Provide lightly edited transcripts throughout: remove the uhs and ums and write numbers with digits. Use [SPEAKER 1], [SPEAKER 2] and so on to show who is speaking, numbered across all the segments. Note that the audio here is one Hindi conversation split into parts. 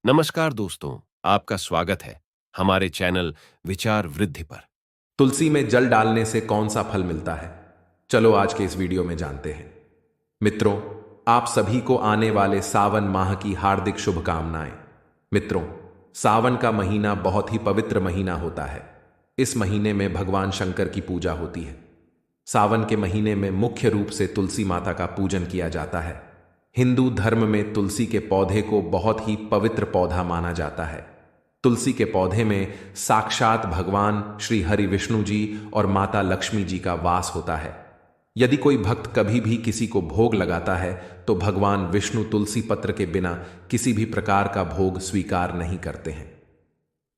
[SPEAKER 1] नमस्कार दोस्तों, आपका स्वागत है हमारे चैनल विचार वृद्धि पर।
[SPEAKER 2] तुलसी में जल डालने से कौन सा फल मिलता है? चलो आज के इस वीडियो में जानते हैं। मित्रों, आप सभी को आने वाले सावन माह की हार्दिक शुभकामनाएं। मित्रों, सावन का महीना बहुत ही पवित्र महीना होता है। इस महीने में भगवान शंकर की पूजा होती है। सावन के महीने में मुख्य रूप से तुलसी माता का पूजन किया जाता है। हिंदू धर्म में तुलसी के पौधे को बहुत ही पवित्र पौधा माना जाता है। तुलसी के पौधे में साक्षात भगवान श्री हरि विष्णु जी और माता लक्ष्मी जी का वास होता है। यदि कोई भक्त कभी भी किसी को भोग लगाता है तो भगवान विष्णु तुलसी पत्र के बिना किसी भी प्रकार का भोग स्वीकार नहीं करते हैं।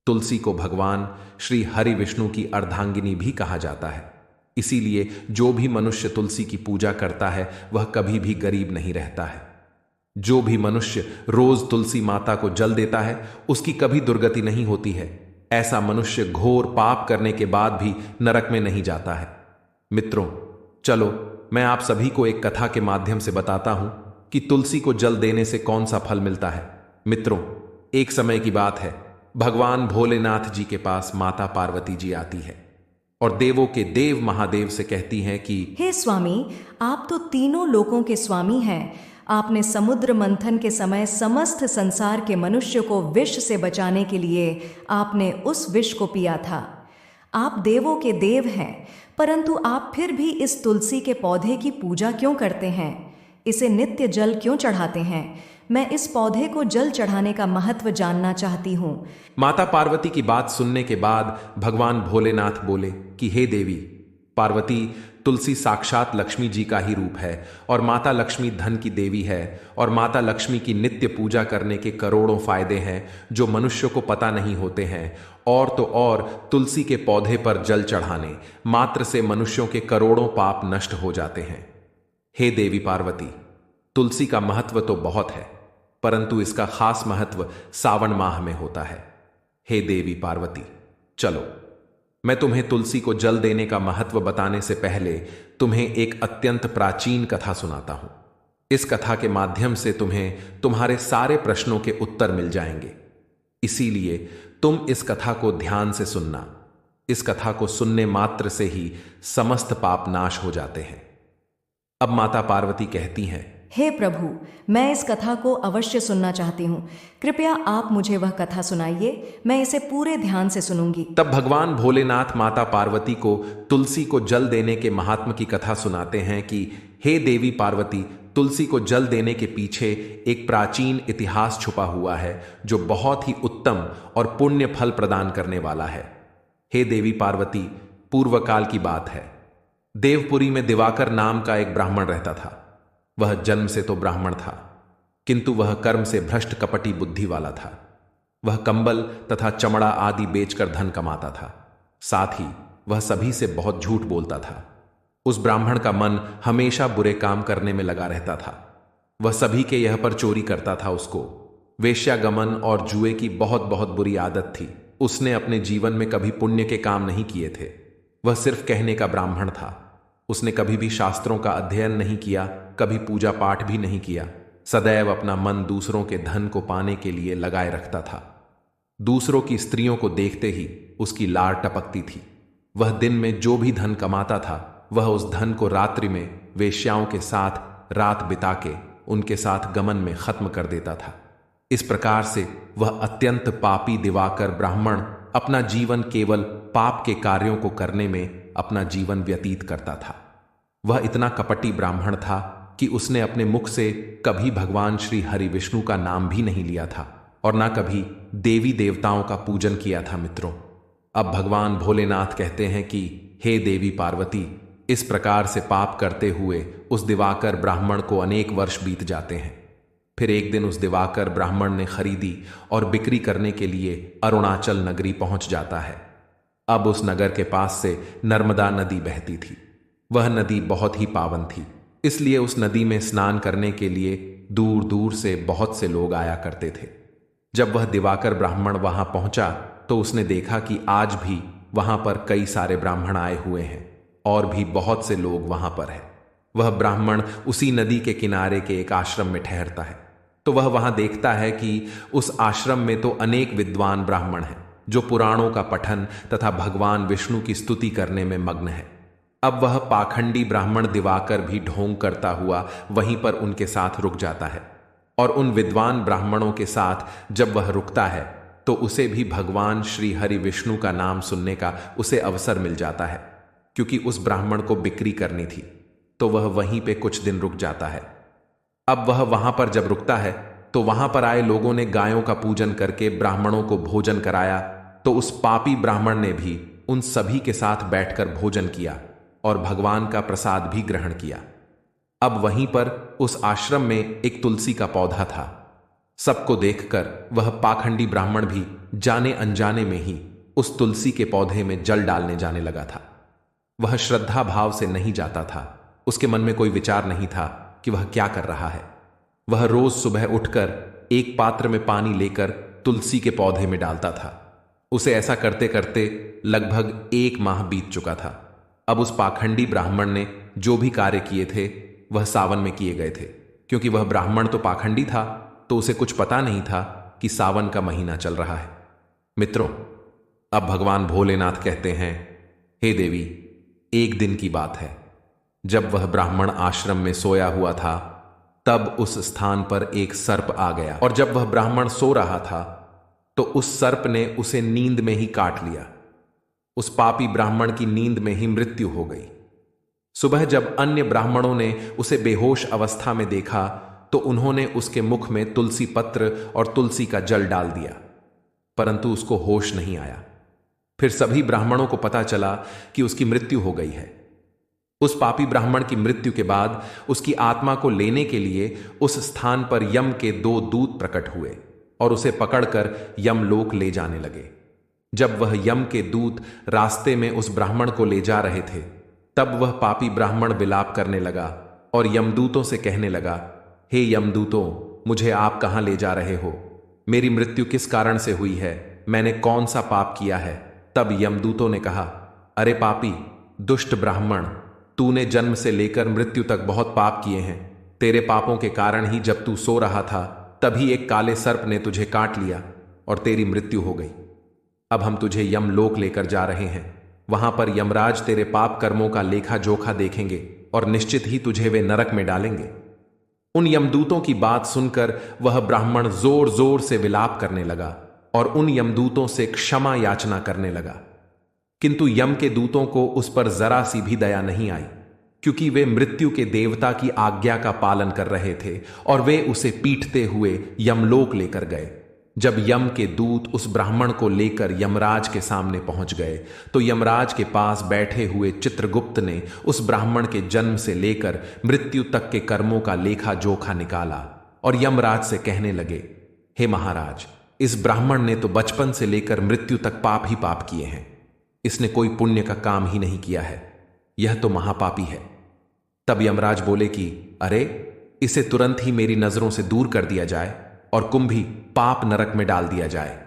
[SPEAKER 2] तुलसी को भगवान श्री हरि विष्णु की अर्धांगिनी भी कहा जाता है। इसीलिए जो भी मनुष्य तुलसी की पूजा करता है वह कभी भी गरीब नहीं रहता है। जो भी मनुष्य रोज तुलसी माता को जल देता है उसकी कभी दुर्गति नहीं होती है। ऐसा मनुष्य घोर पाप करने के बाद भी नरक में नहीं जाता है। मित्रों, चलो मैं आप सभी को एक कथा के माध्यम से बताता हूं कि तुलसी को जल देने से कौन सा फल मिलता है। मित्रों, एक समय की बात है, भगवान भोलेनाथ जी के पास माता पार्वती जी आती है और देवों के देव महादेव से कहती हैं कि
[SPEAKER 3] हे स्वामी, आप तो तीनों लोकों के स्वामी हैं। आपने समुद्र मंथन के समय समस्त संसार के मनुष्य को विष से बचाने के लिए आपने उस विष को पिया था। आप देवों के देव हैं, परंतु आप फिर भी इस तुलसी के पौधे की पूजा क्यों करते हैं? इसे नित्य जल क्यों चढ़ाते हैं? मैं इस पौधे को जल चढ़ाने का महत्व जानना चाहती हूँ।
[SPEAKER 2] माता पार्वती की बात सुनने के बाद भगवान भोलेनाथ बोले कि हे देवी पार्वती, तुलसी साक्षात लक्ष्मी जी का ही रूप है और माता लक्ष्मी धन की देवी है और माता लक्ष्मी की नित्य पूजा करने के करोड़ों फायदे हैं जो मनुष्य को पता नहीं होते हैं। और तो और तुलसी के पौधे पर जल चढ़ाने मात्र से मनुष्यों के करोड़ों पाप नष्ट हो जाते हैं। हे देवी पार्वती, तुलसी का महत्व तो बहुत है, परंतु इसका खास महत्व सावन माह में होता है। हे देवी पार्वती, चलो मैं तुम्हें तुलसी को जल देने का महत्व बताने से पहले तुम्हें एक अत्यंत प्राचीन कथा सुनाता हूं। इस कथा के माध्यम से तुम्हें तुम्हारे सारे प्रश्नों के उत्तर मिल जाएंगे। इसीलिए तुम इस कथा को ध्यान से सुनना। इस कथा को सुनने मात्र से ही समस्त पाप नाश हो जाते हैं। अब माता पार्वती कहती हैं,
[SPEAKER 3] हे प्रभु, मैं इस कथा को अवश्य सुनना चाहती हूँ। कृपया आप मुझे वह कथा सुनाइए, मैं इसे पूरे ध्यान से सुनूंगी।
[SPEAKER 2] तब भगवान भोलेनाथ माता पार्वती को तुलसी को जल देने के महात्म की कथा सुनाते हैं कि हे देवी पार्वती, तुलसी को जल देने के पीछे एक प्राचीन इतिहास छुपा हुआ है जो बहुत ही उत्तम और पुण्य फल प्रदान करने वाला है। हे देवी पार्वती, पूर्व काल की बात है। देवपुरी में दिवाकर नाम का एक ब्राह्मण रहता था। वह जन्म से तो ब्राह्मण था, किंतु वह कर्म से भ्रष्ट कपटी बुद्धि वाला था। वह कंबल तथा चमड़ा आदि बेचकर धन कमाता था। साथ ही वह सभी से बहुत झूठ बोलता था। उस ब्राह्मण का मन हमेशा बुरे काम करने में लगा रहता था। वह सभी के यह पर चोरी करता था। उसको वेश्यागमन और जुए की बहुत बहुत बुरी आदत थी। उसने अपने जीवन में कभी पुण्य के काम नहीं किए थे। वह सिर्फ कहने का ब्राह्मण था। उसने कभी भी शास्त्रों का अध्ययन नहीं किया, कभी पूजा पाठ भी नहीं किया। सदैव अपना मन दूसरों के धन को पाने के लिए लगाए रखता था। दूसरों की स्त्रियों को देखते ही उसकी लार टपकती थी। वह दिन में जो भी धन कमाता था वह उस धन को रात्रि में वेश्याओं के साथ रात बिता के उनके साथ गमन में खत्म कर देता था। इस प्रकार से वह अत्यंत पापी दिवाकर ब्राह्मण अपना जीवन केवल पाप के कार्यों को करने में अपना जीवन व्यतीत करता था। वह इतना कपटी ब्राह्मण था कि उसने अपने मुख से कभी भगवान श्री हरि विष्णु का नाम भी नहीं लिया था और ना कभी देवी देवताओं का पूजन किया था। मित्रों, अब भगवान भोलेनाथ कहते हैं कि हे देवी पार्वती, इस प्रकार से पाप करते हुए उस दिवाकर ब्राह्मण को अनेक वर्ष बीत जाते हैं। फिर एक दिन उस दिवाकर ब्राह्मण ने खरीदी और बिक्री करने के लिए अरुणाचल नगरी पहुंच जाता है। अब उस नगर के पास से नर्मदा नदी बहती थी। वह नदी बहुत ही पावन थी, इसलिए उस नदी में स्नान करने के लिए दूर दूर से बहुत से लोग आया करते थे। जब वह दिवाकर ब्राह्मण वहां पहुंचा तो उसने देखा कि आज भी वहां पर कई सारे ब्राह्मण आए हुए हैं और भी बहुत से लोग वहां पर हैं। वह ब्राह्मण उसी नदी के किनारे के एक आश्रम में ठहरता है। तो वह वहां देखता है कि उस आश्रम में तो अनेक विद्वान ब्राह्मण हैं जो पुराणों का पठन तथा भगवान विष्णु की स्तुति करने में मग्न है। अब वह पाखंडी ब्राह्मण दिवाकर भी ढोंग करता हुआ वहीं पर उनके साथ रुक जाता है, और उन विद्वान ब्राह्मणों के साथ जब वह रुकता है तो उसे भी भगवान श्री हरि विष्णु का नाम सुनने का उसे अवसर मिल जाता है, क्योंकि उस ब्राह्मण को बिक्री करनी थी, तो वह वहीं पे कुछ दिन रुक जाता है। अब वह वहां पर जब रुकता है तो वहां पर आए लोगों ने गायों का पूजन करके ब्राह्मणों को भोजन कराया, तो उस पापी ब्राह्मण ने भी उन सभी के साथ बैठकर भोजन किया और भगवान का प्रसाद भी ग्रहण किया। अब वहीं पर उस आश्रम में एक तुलसी का पौधा था। सबको देखकर वह पाखंडी ब्राह्मण भी जाने अनजाने में ही उस तुलसी के पौधे में जल डालने जाने लगा था। वह श्रद्धा भाव से नहीं जाता था, उसके मन में कोई विचार नहीं था कि वह क्या कर रहा है। वह रोज सुबह उठकर एक पात्र में पानी लेकर तुलसी के पौधे में डालता था। उसे ऐसा करते करते लगभग 1 माह बीत चुका था। अब उस पाखंडी ब्राह्मण ने जो भी कार्य किए थे वह सावन में किए गए थे, क्योंकि वह ब्राह्मण तो पाखंडी था, तो उसे कुछ पता नहीं था कि सावन का महीना चल रहा है। मित्रों, अब भगवान भोलेनाथ कहते हैं, हे देवी, एक दिन की बात है, जब वह ब्राह्मण आश्रम में सोया हुआ था तब उस स्थान पर एक सर्प आ गया, और जब वह ब्राह्मण सो रहा था तो उस सर्प ने उसे नींद में ही काट लिया। उस पापी ब्राह्मण की नींद में ही मृत्यु हो गई। सुबह जब अन्य ब्राह्मणों ने उसे बेहोश अवस्था में देखा तो उन्होंने उसके मुख में तुलसी पत्र और तुलसी का जल डाल दिया, परंतु उसको होश नहीं आया। फिर सभी ब्राह्मणों को पता चला कि उसकी मृत्यु हो गई है। उस पापी ब्राह्मण की मृत्यु के बाद उसकी आत्मा को लेने के लिए उस स्थान पर यम के 2 दूत प्रकट हुए और उसे पकड़कर यमलोक ले जाने लगे। जब वह यम के दूत रास्ते में उस ब्राह्मण को ले जा रहे थे तब वह पापी ब्राह्मण विलाप करने लगा और यमदूतों से कहने लगा, हे यमदूतों, मुझे आप कहां ले जा रहे हो? मेरी मृत्यु किस कारण से हुई है? मैंने कौन सा पाप किया है? तब यमदूतों ने कहा, अरे पापी दुष्ट ब्राह्मण, तूने जन्म से लेकर मृत्यु तक बहुत पाप किए हैं। तेरे पापों के कारण ही जब तू सो रहा था तभी एक काले सर्प ने तुझे काट लिया और तेरी मृत्यु हो गई। अब हम तुझे यमलोक लेकर जा रहे हैं। वहां पर यमराज तेरे पाप कर्मों का लेखा जोखा देखेंगे और निश्चित ही तुझे वे नरक में डालेंगे। उन यमदूतों की बात सुनकर वह ब्राह्मण जोर जोर से विलाप करने लगा और उन यमदूतों से क्षमा याचना करने लगा, किंतु यम के दूतों को उस पर जरा सी भी दया नहीं आई, क्योंकि वे मृत्यु के देवता की आज्ञा का पालन कर रहे थे और वे उसे पीटते हुए यमलोक लेकर गए। जब यम के दूत उस ब्राह्मण को लेकर यमराज के सामने पहुंच गए तो यमराज के पास बैठे हुए चित्रगुप्त ने उस ब्राह्मण के जन्म से लेकर मृत्यु तक के कर्मों का लेखा जोखा निकाला और यमराज से कहने लगे, हे महाराज, इस ब्राह्मण ने तो बचपन से लेकर मृत्यु तक पाप ही पाप किए हैं। इसने कोई पुण्य का काम ही नहीं किया है। यह तो महापापी है। तब यमराज बोले कि अरे, इसे तुरंत ही मेरी नजरों से दूर कर दिया जाए और कुंभी पाप नरक में डाल दिया जाए।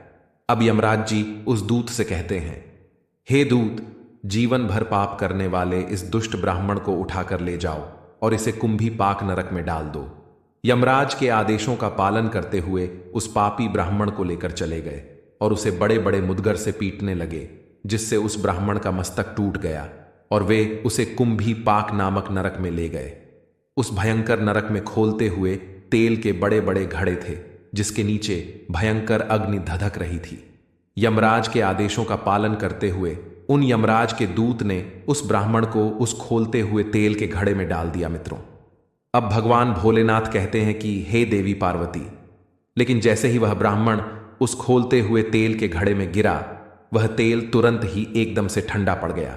[SPEAKER 2] अब यमराज जी उस दूत से कहते हैं, हे दूत, जीवन भर पाप करने वाले इस दुष्ट ब्राह्मण को उठाकर ले जाओ और इसे कुंभी पाक नरक में डाल दो। यमराज के आदेशों का पालन करते हुए उस पापी ब्राह्मण को लेकर चले गए और उसे बड़े बड़े मुदगर से पीटने लगे, जिससे उस ब्राह्मण का मस्तक टूट गया और वे उसे कुंभी पाक नामक नरक में ले गए। उस भयंकर नरक में खोलते हुए तेल के बड़े बड़े घड़े थे, जिसके नीचे भयंकर अग्नि धधक रही थी। यमराज के आदेशों का पालन करते हुए उन यमराज के दूत ने उस ब्राह्मण को उस खोलते हुए तेल के घड़े में डाल दिया। मित्रों, अब भगवान भोलेनाथ कहते हैं कि हे देवी पार्वती, लेकिन जैसे ही वह ब्राह्मण उस खोलते हुए तेल के घड़े में गिरा, वह तेल तुरंत ही एकदम से ठंडा पड़ गया।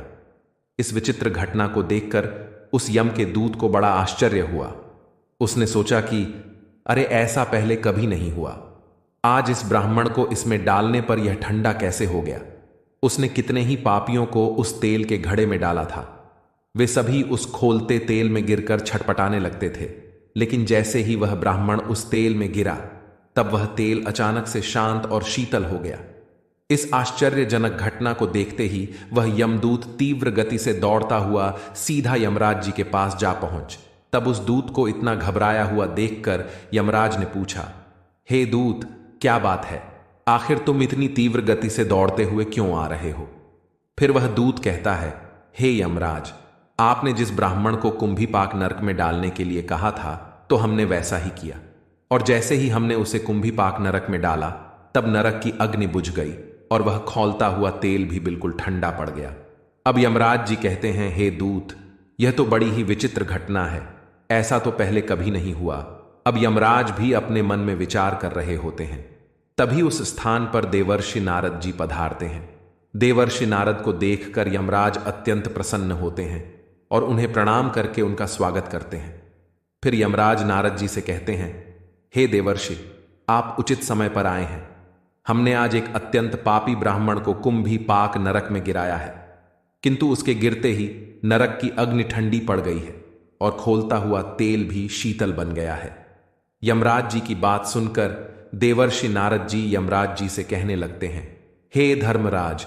[SPEAKER 2] इस विचित्र घटना को देखकर उस यम के दूत को बड़ा आश्चर्य हुआ। उसने सोचा कि अरे, ऐसा पहले कभी नहीं हुआ। आज इस ब्राह्मण को इसमें डालने पर यह ठंडा कैसे हो गया? उसने कितने ही पापियों को उस तेल के घड़े में डाला था। वे सभी उस खोलते तेल में गिरकर छटपटाने लगते थे, लेकिन जैसे ही वह ब्राह्मण उस तेल में गिरा, तब वह तेल अचानक से शांत और शीतल हो गया। इस आश्चर्यजनक घटना को देखते ही वह यमदूत तीव्र गति से दौड़ता हुआ सीधा यमराज जी के पास जा पहुंच तब उस दूत को इतना घबराया हुआ देखकर यमराज ने पूछा, हे दूत, क्या बात है? आखिर तुम इतनी तीव्र गति से दौड़ते हुए क्यों आ रहे हो? फिर वह दूत कहता है, हे यमराज, आपने जिस ब्राह्मण को कुंभीपाक नरक में डालने के लिए कहा था तो हमने वैसा ही किया, और जैसे ही हमने उसे कुंभीपाक नरक में डाला तब नरक की अग्नि बुझ गई और वह खौलता हुआ तेल भी बिल्कुल ठंडा पड़ गया। अब यमराज जी कहते हैं, हे दूत, यह तो बड़ी ही विचित्र घटना है, ऐसा तो पहले कभी नहीं हुआ। अब यमराज भी अपने मन में विचार कर रहे होते हैं। तभी उस स्थान पर देवर्षि नारद जी पधारते हैं। देवर्षि नारद को देखकर यमराज अत्यंत प्रसन्न होते हैं और उन्हें प्रणाम करके उनका स्वागत करते हैं। फिर यमराज नारद जी से कहते हैं, हे देवर्षि, आप उचित समय पर आए हैं। हमने आज एक अत्यंत पापी ब्राह्मण को कुंभीपाक नरक में गिराया है, किंतु उसके गिरते ही नरक की अग्नि ठंडी पड़ गई है और खोलता हुआ तेल भी शीतल बन गया है। यमराज जी की बात सुनकर देवर्षि नारद जी यमराज जी से कहने लगते हैं, हे धर्मराज,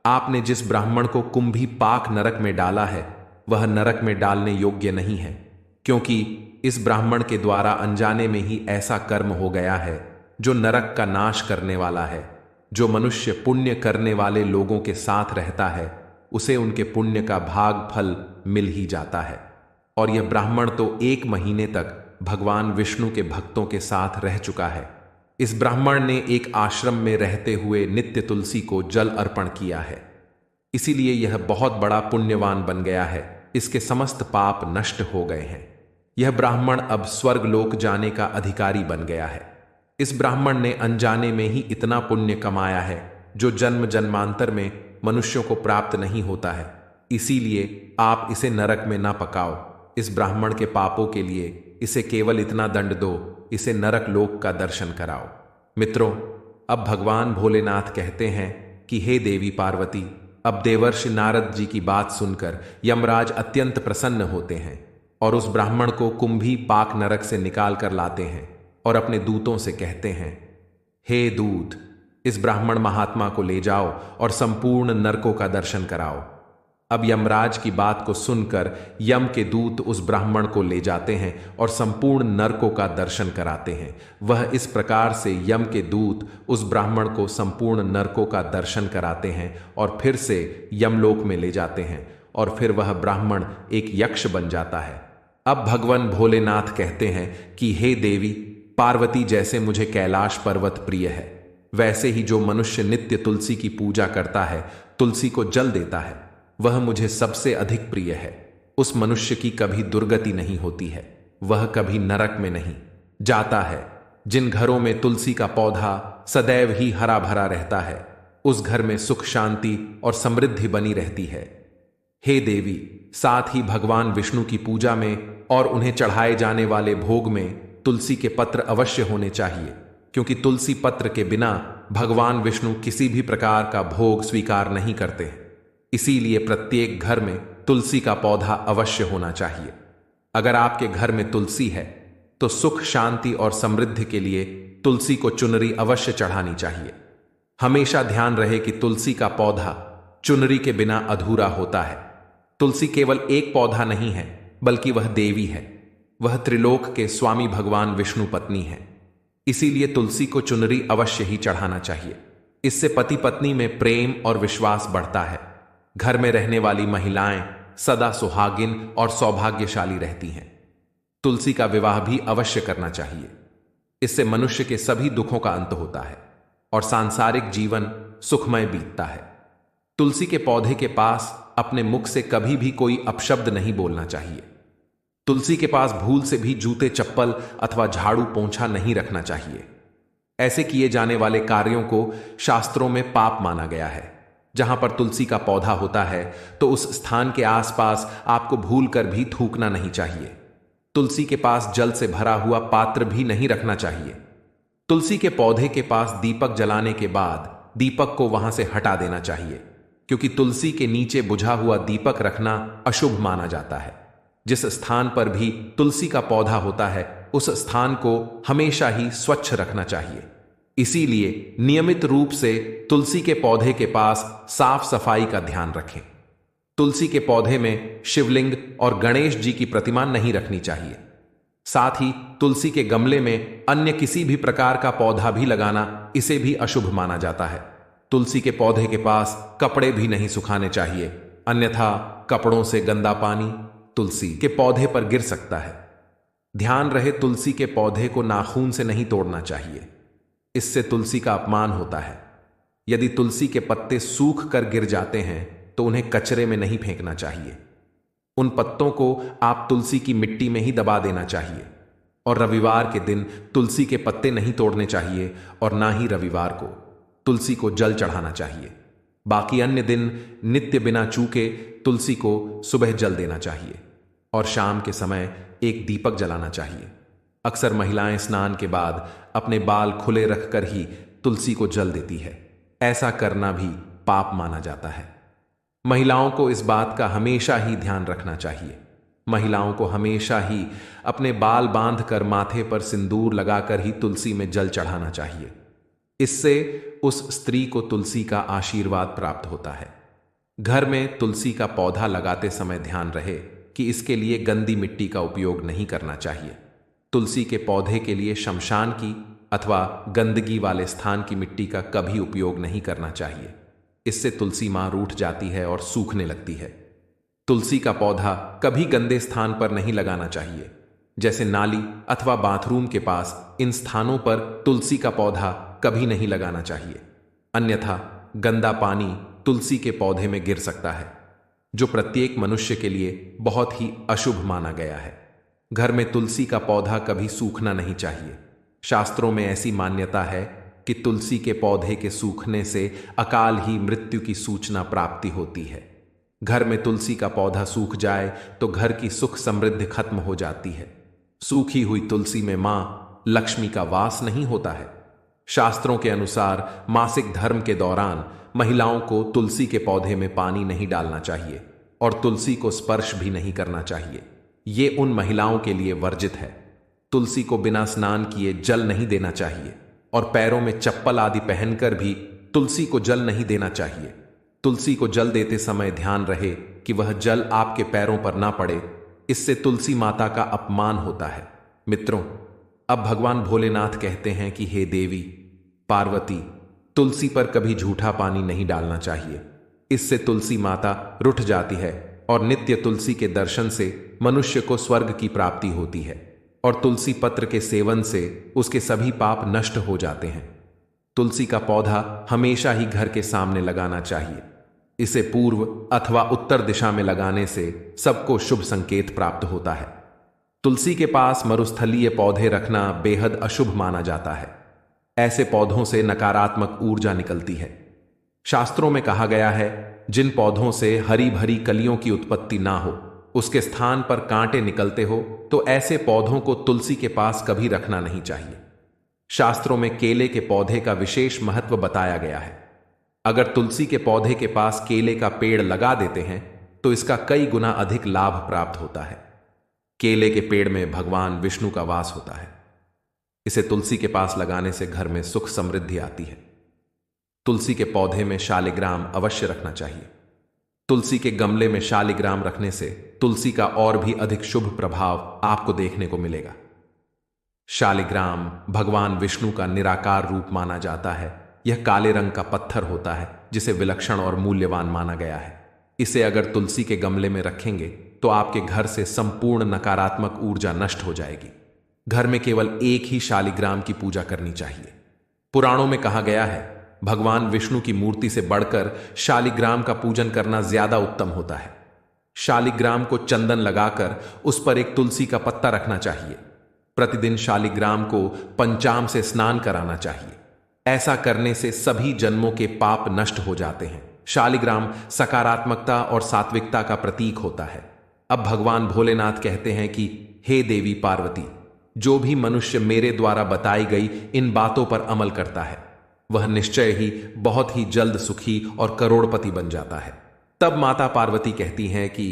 [SPEAKER 2] आपने जिस ब्राह्मण को कुंभीपाक नरक में डाला है वह नरक में डालने योग्य नहीं है, क्योंकि इस ब्राह्मण के द्वारा अनजाने में ही ऐसा कर्म हो गया है जो नरक का नाश करने वाला है। जो मनुष्य पुण्य करने वाले लोगों के साथ रहता है उसे उनके पुण्य का भाग फल मिल ही जाता है, और यह ब्राह्मण तो 1 महीने तक भगवान विष्णु के भक्तों के साथ रह चुका है। इस ब्राह्मण ने एक आश्रम में रहते हुए नित्य तुलसी को जल अर्पण किया है, इसीलिए यह बहुत बड़ा पुण्यवान बन गया है। इसके समस्त पाप नष्ट हो गए हैं। यह ब्राह्मण अब स्वर्गलोक जाने का अधिकारी बन गया है। इस ब्राह्मण ने अनजाने में ही इतना पुण्य कमाया है जो जन्म जन्मांतर में मनुष्यों को प्राप्त नहीं होता है। इसीलिए आप इसे नरक में ना पकाओ। इस ब्राह्मण के पापों के लिए इसे केवल इतना दंड दो, इसे नरक लोक का दर्शन कराओ। मित्रों, अब भगवान भोलेनाथ कहते हैं कि हे देवी पार्वती, अब देवर्षि नारद जी की बात सुनकर यमराज अत्यंत प्रसन्न होते हैं और उस ब्राह्मण को कुंभीपाक नरक से निकाल कर लाते हैं और अपने दूतों से कहते हैं, हे दूत, इस ब्राह्मण महात्मा को ले जाओ और संपूर्ण नरकों का दर्शन कराओ। अब यमराज की बात को सुनकर यम के दूत उस ब्राह्मण को ले जाते हैं और संपूर्ण नरकों का दर्शन कराते हैं। वह इस प्रकार से यम के दूत उस ब्राह्मण को संपूर्ण नरकों का दर्शन कराते हैं और फिर से यमलोक में ले जाते हैं, और फिर वह ब्राह्मण एक यक्ष बन जाता है। अब भगवान भोलेनाथ कहते हैं कि हे देवी पार्वती, जैसे मुझे कैलाश पर्वत प्रिय है, वैसे ही जो मनुष्य नित्य तुलसी की पूजा करता है, तुलसी को जल देता है, वह मुझे सबसे अधिक प्रिय है। उस मनुष्य की कभी दुर्गति नहीं होती है, वह कभी नरक में नहीं जाता है। जिन घरों में तुलसी का पौधा सदैव ही हरा भरा रहता है, उस घर में सुख शांति और समृद्धि बनी रहती है। हे देवी, साथ ही भगवान विष्णु की पूजा में और उन्हें चढ़ाए जाने वाले भोग में तुलसी के पत्र अवश्य होने चाहिए, क्योंकि तुलसी पत्र के बिना भगवान विष्णु किसी भी प्रकार का भोग स्वीकार नहीं करते हैं। इसीलिए प्रत्येक घर में तुलसी का पौधा अवश्य होना चाहिए। अगर आपके घर में तुलसी है तो सुख शांति और समृद्धि के लिए तुलसी को चुनरी अवश्य चढ़ानी चाहिए। हमेशा ध्यान रहे कि तुलसी का पौधा चुनरी के बिना अधूरा होता है। तुलसी केवल एक पौधा नहीं है, बल्कि वह देवी है। वह त्रिलोक के स्वामी भगवान विष्णु पत्नी है। इसीलिए तुलसी को चुनरी अवश्य ही चढ़ाना चाहिए। इससे पति पत्नी में प्रेम और विश्वास बढ़ता है। घर में रहने वाली महिलाएं सदा सुहागिन और सौभाग्यशाली रहती हैं। तुलसी का विवाह भी अवश्य करना चाहिए। इससे मनुष्य के सभी दुखों का अंत होता है और सांसारिक जीवन सुखमय बीतता है। तुलसी के पौधे के पास अपने मुख से कभी भी कोई अपशब्द नहीं बोलना चाहिए। तुलसी के पास भूल से भी जूते चप्पल अथवा झाड़ू पोंछा नहीं रखना चाहिए। ऐसे किए जाने वाले कार्यों को शास्त्रों में पाप माना गया है। जहां पर तुलसी का पौधा होता है तो उस स्थान के आसपास आपको भूलकर भी थूकना नहीं चाहिए। तुलसी के पास जल से भरा हुआ पात्र भी नहीं रखना चाहिए। तुलसी के पौधे के पास दीपक जलाने के बाद दीपक को वहां से हटा देना चाहिए, क्योंकि तुलसी के नीचे बुझा हुआ दीपक रखना अशुभ माना जाता है। जिस स्थान पर भी तुलसी का पौधा होता है उस स्थान को हमेशा ही स्वच्छ रखना चाहिए। इसीलिए नियमित रूप से तुलसी के पौधे के पास साफ सफाई का ध्यान रखें। तुलसी के पौधे में शिवलिंग और गणेश जी की प्रतिमा नहीं रखनी चाहिए। साथ ही तुलसी के गमले में अन्य किसी भी प्रकार का पौधा भी लगाना इसे भी अशुभ माना जाता है। तुलसी के पौधे के पास कपड़े भी नहीं सुखाने चाहिए, अन्यथा कपड़ों से गंदा पानी तुलसी के पौधे पर गिर सकता है। ध्यान रहे, तुलसी के पौधे को नाखून से नहीं तोड़ना चाहिए, इससे तुलसी का अपमान होता है। यदि तुलसी के पत्ते सूख कर गिर जाते हैं तो उन्हें कचरे में नहीं फेंकना चाहिए। उन पत्तों को आप तुलसी की मिट्टी में ही दबा देना चाहिए। और रविवार के दिन तुलसी के पत्ते नहीं तोड़ने चाहिए और ना ही रविवार को तुलसी को जल चढ़ाना चाहिए। बाकी अन्य दिन नित्य बिना चूके तुलसी को सुबह जल देना चाहिए और शाम के समय एक दीपक जलाना चाहिए। अक्सर महिलाएं स्नान के बाद अपने बाल खुले रखकर ही तुलसी को जल देती है। ऐसा करना भी पाप माना जाता है। महिलाओं को इस बात का हमेशा ही ध्यान रखना चाहिए। महिलाओं को हमेशा ही अपने बाल बांधकर माथे पर सिंदूर लगाकर ही तुलसी में जल चढ़ाना चाहिए। इससे उस स्त्री को तुलसी का आशीर्वाद प्राप्त होता है। घर में तुलसी का पौधा लगाते समय ध्यान रहे कि इसके लिए गंदी मिट्टी का उपयोग नहीं करना चाहिए। तुलसी के पौधे के लिए शमशान की अथवा गंदगी वाले स्थान की मिट्टी का कभी उपयोग नहीं करना चाहिए। इससे तुलसी मां रूठ जाती है और सूखने लगती है। तुलसी का पौधा कभी गंदे स्थान पर नहीं लगाना चाहिए, जैसे नाली अथवा बाथरूम के पास। इन स्थानों पर तुलसी का पौधा कभी नहीं लगाना चाहिए, अन्यथा गंदा पानी तुलसी के पौधे में गिर सकता है, जो प्रत्येक मनुष्य के लिए बहुत ही अशुभ माना गया है। घर में तुलसी का पौधा कभी सूखना नहीं चाहिए। शास्त्रों में ऐसी मान्यता है कि तुलसी के पौधे के सूखने से अकाल ही मृत्यु की सूचना प्राप्ति होती है। घर में तुलसी का पौधा सूख जाए तो घर की सुख समृद्धि खत्म हो जाती है। सूखी हुई तुलसी में मां लक्ष्मी का वास नहीं होता है। शास्त्रों के अनुसार मासिक धर्म के दौरान महिलाओं को तुलसी के पौधे में पानी नहीं डालना चाहिए और तुलसी को स्पर्श भी नहीं करना चाहिए। ये उन महिलाओं के लिए वर्जित है। तुलसी को बिना स्नान किए जल नहीं देना चाहिए और पैरों में चप्पल आदि पहनकर भी तुलसी को जल नहीं देना चाहिए। तुलसी को जल देते समय ध्यान रहे कि वह जल आपके पैरों पर ना पड़े, इससे तुलसी माता का अपमान होता है। मित्रों, अब भगवान भोलेनाथ कहते हैं कि हे देवी पार्वती, तुलसी पर कभी झूठा पानी नहीं डालना चाहिए। इससे तुलसी माता रुठ जाती है और नित्य तुलसी के दर्शन से मनुष्य को स्वर्ग की प्राप्ति होती है और तुलसी पत्र के सेवन से उसके सभी पाप नष्ट हो जाते हैं। तुलसी का पौधा हमेशा ही घर के सामने लगाना चाहिए। इसे पूर्व अथवा उत्तर दिशा में लगाने से सबको शुभ संकेत प्राप्त होता है। तुलसी के पास मरुस्थलीय पौधे रखना बेहद अशुभ माना जाता है। ऐसे पौधों से नकारात्मक ऊर्जा निकलती है। शास्त्रों में कहा गया है, जिन पौधों से हरी भरी कलियों की उत्पत्ति ना हो, उसके स्थान पर कांटे निकलते हो, तो ऐसे पौधों को तुलसी के पास कभी रखना नहीं चाहिए। शास्त्रों में केले के पौधे का विशेष महत्व बताया गया है। अगर तुलसी के पौधे के पास केले का पेड़ लगा देते हैं तो इसका कई गुना अधिक लाभ प्राप्त होता है। केले के पेड़ में भगवान विष्णु का वास होता है। इसे तुलसी के पास लगाने से घर में सुख समृद्धि आती है। तुलसी के पौधे में शालिग्राम अवश्य रखना चाहिए। तुलसी के गमले में शालिग्राम रखने से तुलसी का और भी अधिक शुभ प्रभाव आपको देखने को मिलेगा। शालिग्राम भगवान विष्णु का निराकार रूप माना जाता है। यह काले रंग का पत्थर होता है जिसे विलक्षण और मूल्यवान माना गया है। इसे अगर तुलसी के गमले में रखेंगे तो आपके घर से संपूर्ण नकारात्मक ऊर्जा नष्ट हो जाएगी। घर में केवल एक ही शालिग्राम की पूजा करनी चाहिए। पुराणों में कहा गया है, भगवान विष्णु की मूर्ति से बढ़कर शालिग्राम का पूजन करना ज्यादा उत्तम होता है। शालिग्राम को चंदन लगाकर उस पर एक तुलसी का पत्ता रखना चाहिए। प्रतिदिन शालिग्राम को पंचाम से स्नान कराना चाहिए। ऐसा करने से सभी जन्मों के पाप नष्ट हो जाते हैं। शालिग्राम सकारात्मकता और सात्विकता का प्रतीक होता है। अब भगवान भोलेनाथ कहते हैं कि हे देवी पार्वती, जो भी मनुष्य मेरे द्वारा बताई गई इन बातों पर अमल करता है वह निश्चय ही बहुत ही जल्द सुखी और करोड़पति बन जाता है। तब माता पार्वती कहती हैं कि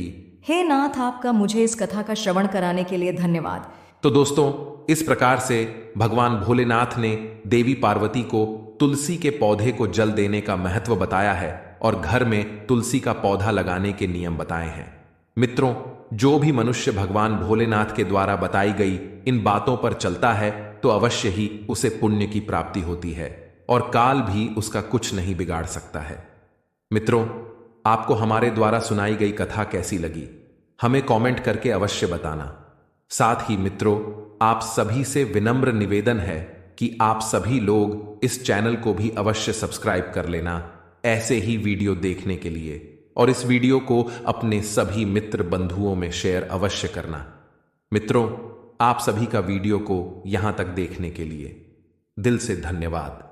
[SPEAKER 3] हे नाथ, आपका मुझे इस कथा का श्रवण कराने के लिए धन्यवाद।
[SPEAKER 2] तो दोस्तों, इस प्रकार से भगवान भोलेनाथ ने देवी पार्वती को तुलसी के पौधे को जल देने का महत्व बताया है और घर में तुलसी का पौधा लगाने के नियम बताए हैं। मित्रों, जो भी मनुष्य भगवान भोलेनाथ के द्वारा बताई गई इन बातों पर चलता है तो अवश्य ही उसे पुण्य की प्राप्ति होती है और काल भी उसका कुछ नहीं बिगाड़ सकता है। मित्रों, आपको हमारे द्वारा सुनाई गई कथा कैसी लगी, हमें कमेंट करके अवश्य बताना। साथ ही मित्रों, आप सभी से विनम्र निवेदन है कि आप सभी लोग इस चैनल को भी अवश्य सब्सक्राइब कर लेना ऐसे ही वीडियो देखने के लिए, और इस वीडियो को अपने सभी मित्र बंधुओं में शेयर अवश्य करना। मित्रों, आप सभी का वीडियो को यहां तक देखने के लिए दिल से धन्यवाद।